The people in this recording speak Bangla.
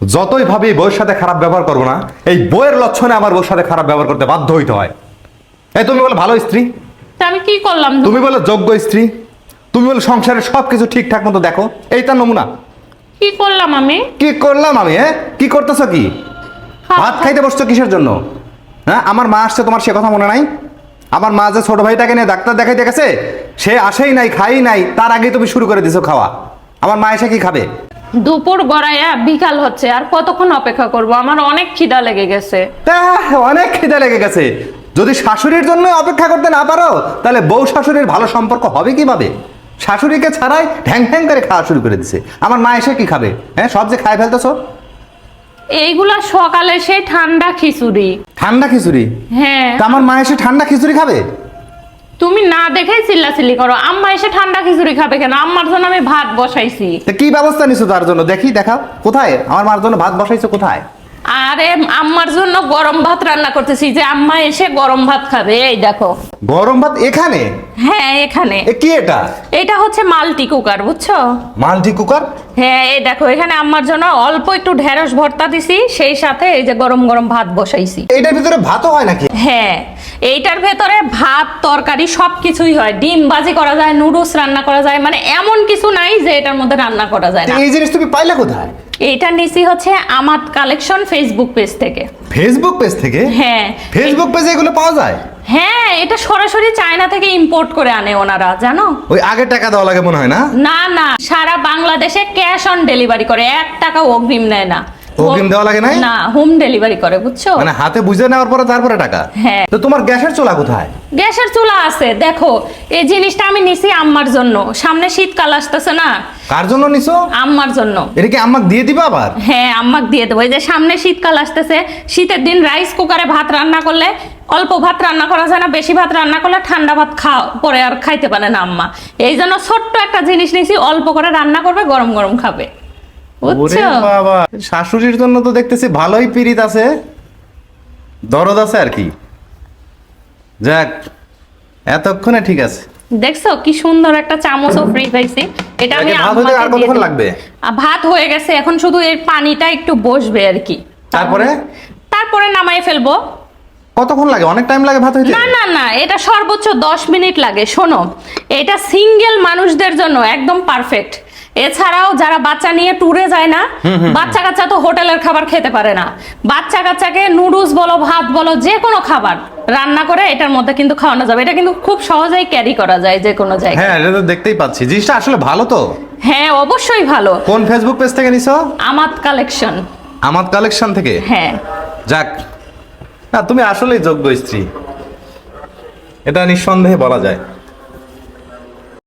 যতই ভাবি বউয়ের সাথে খারাপ ব্যবহার করবো না, এই বউয়ের লক্ষণে আমার বউর সাথে খারাপ ব্যবহার করতে বাধ্য হইতে হয়। এই তুমি বলে ভালো স্ত্রী, তা আমি কি করলাম? তুমি বলে যোগ্য স্ত্রী, তুমি বলে সংসারের সবকিছু ঠিকঠাক মতো দেখো, এইটা নমুনা। কি করলাম আমি? কি করলাম আমি? কি করতেছ কি? ভাত খাইতে বসছো কিসের জন্য? হ্যাঁ, আমার মা আসছে, তোমার সে কথা মনে নাই? আমার মা যে ছোট ভাইটাকে নিয়ে ডাক্তার দেখাইতে গেছে, সে আসেই নাই, খাই নাই, তার আগে তুমি শুরু করে দিছো খাওয়া। আমার মা এসে কি খাবে? দুপুর গড়াইয়া বিকাল হচ্ছে, আর কতক্ষণ অপেক্ষা করব? আমার অনেক খিদা লেগে গেছে। অনেক খিদে লেগে গেছে। যদি শাশুড়ির জন্য অপেক্ষা করতে না পারো, তাহলে বউ শাশুড়ির ভালো সম্পর্ক হবে কিভাবে? শাশুড়িকে ছাড়াই ঢ্যাং ঢ্যাং করে খাওয়া শুরু করে দিছে। আমার মা এসে কি খাবে? হ্যাঁ, সব যে খায় ফেলতেছো। এইগুলা সকালে সেই ঠান্ডা খিচুড়ি। ঠান্ডা খিচুড়ি? হ্যাঁ। তা আমার মা এসে ঠান্ডা খিচুড়ি খাবে? তুমি না দেখেই চিল্লাচিল্লি করো। আম্মা এসে ঠান্ডা খিচুড়ি খাবে কেন? আম্মার জন্য আমি ভাত বসাইছি। তা কি ব্যবস্থা নিছো তার জন্য? দেখি, দেখাও কোথায় আমার মার জন্য ভাত বসাইছো, কোথায়? আরে আম্মার জন্য গরম ভাত রান্না করতেছি, যে আম্মা এসে গরম ভাত খাবে। এই দেখো গরম ভাত এখানে? হ্যাঁ, এখানে। কি এটা? এটা হচ্ছে মাল্টি কুকার, বুঝছো? Multi cooker? হ্যাঁ, এই দেখো, এখানে আম্মার জন্য অল্প একটু ঢেঁড়স ভর্তা দিছি, সেই সাথে এই যে গরম গরম ভাত বসাইছি। এইটার ভিতরে ভাতও হয় নাকি? হ্যাঁ, এইটার ভেতরে ভাত তরকারি সবকিছুই হয়। ডিম ভাজি করা যায়, নুডলস রান্না করা যায়, মানে এমন কিছু নাই যে এটার মধ্যে রান্না করা যায় না। এই জিনিস তুমি পাইলা কোথায়? এইটা নিছি হচ্ছে আমাত কালেকশন ফেসবুক পেজ থেকে। ফেসবুক পেজ থেকে? হ্যাঁ। ফেসবুক পেজে এগুলো পাওয়া যায়? হ্যাঁ, এটা সরাসরি চায়না থেকে ইম্পোর্ট করে আনে ওনারা, জানো? ওই আগে টাকা দেওয়া লাগে মনে হয় না? না না, সারা বাংলাদেশে ক্যাশ অন ডেলিভারি করে, 1 টাকা অগ্রিম নেয় না। অগ্রিম দেওয়া লাগে না? না, হোম ডেলিভারি করে, বুঝছো? মানে হাতে বুঝে নেওয়ার পরে তারপরে টাকা? হ্যাঁ। তো তোমার গ্যাসের চুলা কোথায়? গ্যাসের চুলা আছে, দেখো। এই জিনিসটা আমি নিছি আম্মার জন্য, সামনে শীতকাল আসতেছে না। কার জন্য নিছো? আম্মার জন্য। এটা কি আম্মাকে দিয়ে দিবা আবার? হ্যাঁ, আম্মাকে দিয়ে দেবো। এই যে সামনে শীতকাল আসতেছে, শীতের দিন রাইস কুকারে ভাত রান্না করলে অল্প ভাত রান্না করা যায় না, বেশি ভাত রান্না করলে ঠান্ডা ভাত পরে আর খাইতে পারে না আম্মা। এই জন্য ছোট্ট একটা জিনিস নিছি, অল্প করে রান্না করবে, গরম গরম খাবে, বুঝছো? ওরে বাবা, শাশুড়ির জন্য তো দেখতেছি ভালোই পিরিত আছে, দরদ আছে আর কি। যাক, এতক্ষণে ঠিক আছে। দেখছো কি সুন্দর একটা চামচও ফ্রি পাইছি। এটা আমি ভাত হতে আর কতক্ষণ লাগবে? ভাত হয়ে গেছে, এখন শুধু এর পানিটা একটু বসবে আর কি। তারপরে নামাই ফেলবো। কতক্ষণ লাগে? অনেক টাইম লাগে ভাত হইতে? না না না, এটা সর্বোচ্চ 10 মিনিট লাগে। শোনো, এটা সিঙ্গেল মানুষদের জন্য একদম পারফেক্ট। এছাড়াও যারা বাচ্চা নিয়ে ট্যুরে যায় না, বাচ্চা কাচ্চা তো হোটেলের খাবার খেতে পারে না, বাচ্চা কাচ্চাকে নুডলস বলো, ভাত বলো, যে কোনো খাবার রান্না করে এটার মধ্যে কিন্তু খাওয়ানো যাবে। এটা কিন্তু খুব সহজেই ক্যারি করা যায় যে কোনো জায়গায়। হ্যাঁ, এটা তো দেখতেই পাচ্ছি। জিনিসটা আসলে ভালো তো। হ্যাঁ, অবশ্যই ভালো। কোন ফেসবুক পেজ থেকে নিছো? আমাত কালেকশন। আমাত কালেকশন থেকে? হ্যাঁ। যাক, না তুমি আসলেই যোগ্য স্ত্রী, এটা নিঃসন্দেহে বলা যায়।